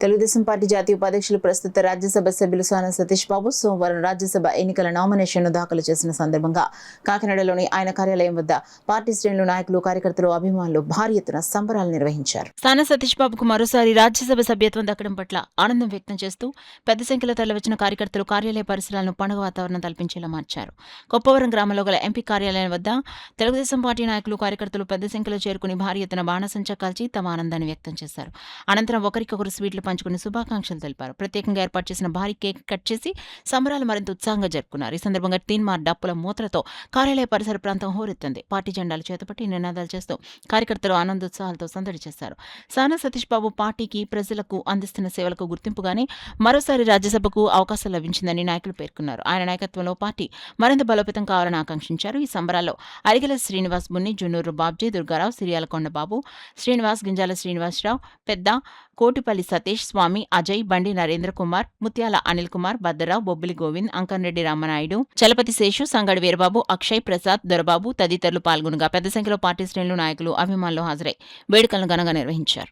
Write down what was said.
Telugu Desam party జాతీయ ఉపాధ్యక్షులు ప్రస్తుత రాజ్యసభ సభ్యులు సానా సతీష్ బాబు సోమవారం రాజ్యసభ ఎన్నికల నామినేషన్ను దాఖలు చేసిన సందర్భంగా కాకినాడలోని ఆయన కార్యాలయం వద్ద పార్టీ శ్రేణులు, నాయకులు, కార్యకర్తలు, అభిమానులు భారీ ఎత్తున సంబరాలు నిర్వహించారు. సానా సతీష్ బాబుకు మరోసారి రాజ్యసభ సభ్యత్వం దక్కడం పట్ల ఆనందం వ్యక్తం చేస్తూ పెద్ద సంఖ్యలో తరలివచ్చిన కార్యకర్తలు కార్యాలయ పరిసరాలను పండుగ వాతావరణం తలపించేలా మార్చారు. కొప్పవరం గ్రామంలో గల ఎంపీ కార్యాలయం వద్ద తెలుగుదేశం పార్టీ నాయకులు, కార్యకర్తలు పెద్ద సంఖ్యలో చేరుకుని భారీ ఎత్తున బాణసంచా కాల్చి తమ ఆనందాన్ని వ్యక్తం చేశారు. అనంతరం ఒకరికొకరు స్వీట్లు పంచుకుని శుభాకాంక్షలు తెలిపారు. ప్రత్యేకంగా ఏర్పాటు చేసిన భారీ కేక్ కట్ చేసి సంబరాలు మరింత ఉత్సాహంగా జరుపుకున్నారు. ఈ సందర్భంగా తీన్మార్ డప్పుల మూతలతో కార్యాలయ పరిసర ప్రాంతం హోరెత్తింది. పార్టీ జెండాలు చేతపట్టి నినాదాలు చేస్తూ కార్యకర్తలు ఆనందోత్సాహాలతో సందడి చేశారు. సానా సతీష్ బాబు పార్టీకి, ప్రజలకు అందిస్తున్న సేవలకు గుర్తింపుగానే మరోసారి రాజ్యసభకు అవకాశం లభించిందని నాయకులు పేర్కొన్నారు. ఆయన నాయకత్వంలో పార్టీ మరింత బలోపేతం కావాలని ఆకాంక్షించారు. ఈ సంబరాల్లో అరిగెల శ్రీనివాస్ బున్ని, జున్నూరు బాబ్జీ, దుర్గారావు, సిరియాలకొండ బాబు, శ్రీనివాస్, గింజాల శ్రీనివాసరావు, పెద్ద, కోటిపల్లి సతీష్, స్వామి, అజయ్, బండి నరేంద్ర కుమార్, ముత్యాల అనిల్ కుమార్, భద్రరావు, బొబ్బిలి గోవింద్, అంకన్రెడ్డి రామనాయుడు, చలపతి శేషు, సంగడి వీరబాబు, అక్షయ్, ప్రసాద్, దొరబాబు తదితరులు పాల్గొనగా పెద్ద సంఖ్యలో పార్టీ శ్రేణులు, నాయకులు, అభిమానులు హాజరై వేడుకలను ఘనంగా నిర్వహించారు.